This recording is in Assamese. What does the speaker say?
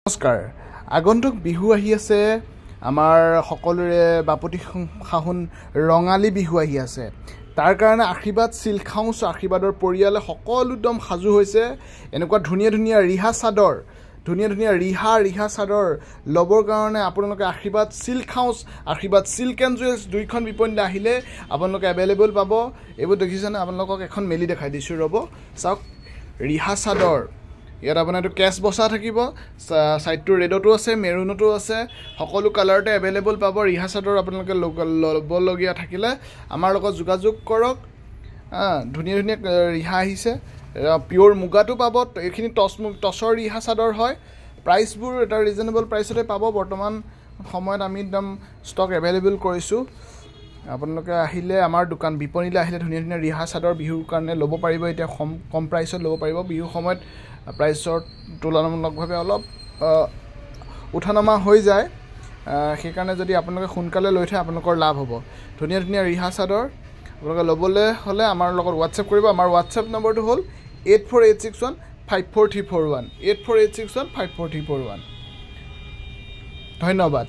নমস্কাৰ আগন্তুক বিহু আহি আছে আমাৰ সকলোৰে বাপতি খাহুন ৰঙালী বিহু আহি আছে তাৰ কাৰণে আশীৰ্বাদ সিল্ক হাউস আশীৰ্বাদৰ পৰিয়ালে সকলো দম সাজু হৈছে এনেকুৱা ধুনীয়া ধুনীয়া ৰিহা চাদৰ ৰিহা চাদৰ লবৰ কাৰণে আপোনালোকে আশীৰ্বাদ সিল্ক হাউস আশীৰ্বাদ সিল্ক এণ্ড জুৱেলছ দুইখন বিপণীলৈ আহিলে আপোনালোকে এভেইলেবল পাব এইবোৰ দেখিছেনে আপোনালোকক এখন মেলি দেখাই দিছোঁ ৰ'ব চাওক ৰিহা চাদৰ ইয়াত আপোনাৰ তো কেছ বসা থাকিব সাইডটো ৰেডটো আছে মেৰুনটো আছে সকলো কালাৰতে এভেইলেবল পাব ৰিহা চাদৰ আপোনালোকে ল'বলগীয়া থাকিলে আমাৰ লগত যোগাযোগ কৰক ধুনীয়া ধুনীয়া ৰিহা আহিছে পিওৰ মুগাটো পাব এইখিনি টছৰ ৰিহা চাদৰ হয় প্ৰাইচবোৰ এটা ৰিজনেবল প্ৰাইচতে পাব বৰ্তমান সময়ত আমি একদম ষ্টক এভেইলেবল কৰিছোঁ আপোনালোকে আহিলে আমাৰ দোকান বিপণীলৈ আহিলে ধুনীয়া ধুনীয়া ৰিহা চাদৰ বিহুৰ কাৰণে ল'ব পাৰিব এতিয়া কম প্ৰাইচত ল'ব পাৰিব বিহু সময়ত প্ৰাইচৰ তুলনামূলকভাৱে অলপ উঠানামা হৈ যায় সেইকাৰণে যদি আপোনালোকে সোনকালে লৈ থয় আপোনালোকৰ লাভ হ'ব ধুনীয়া ধুনীয়া ৰিহা চাদৰ আপোনালোকে ল'বলৈ হ'লে আমাৰ লগত হোৱাটছএপ কৰিব আমাৰ হোৱাটছএপ নম্বৰটো হ'ল 8486154341 8486154341 ধন্যবাদ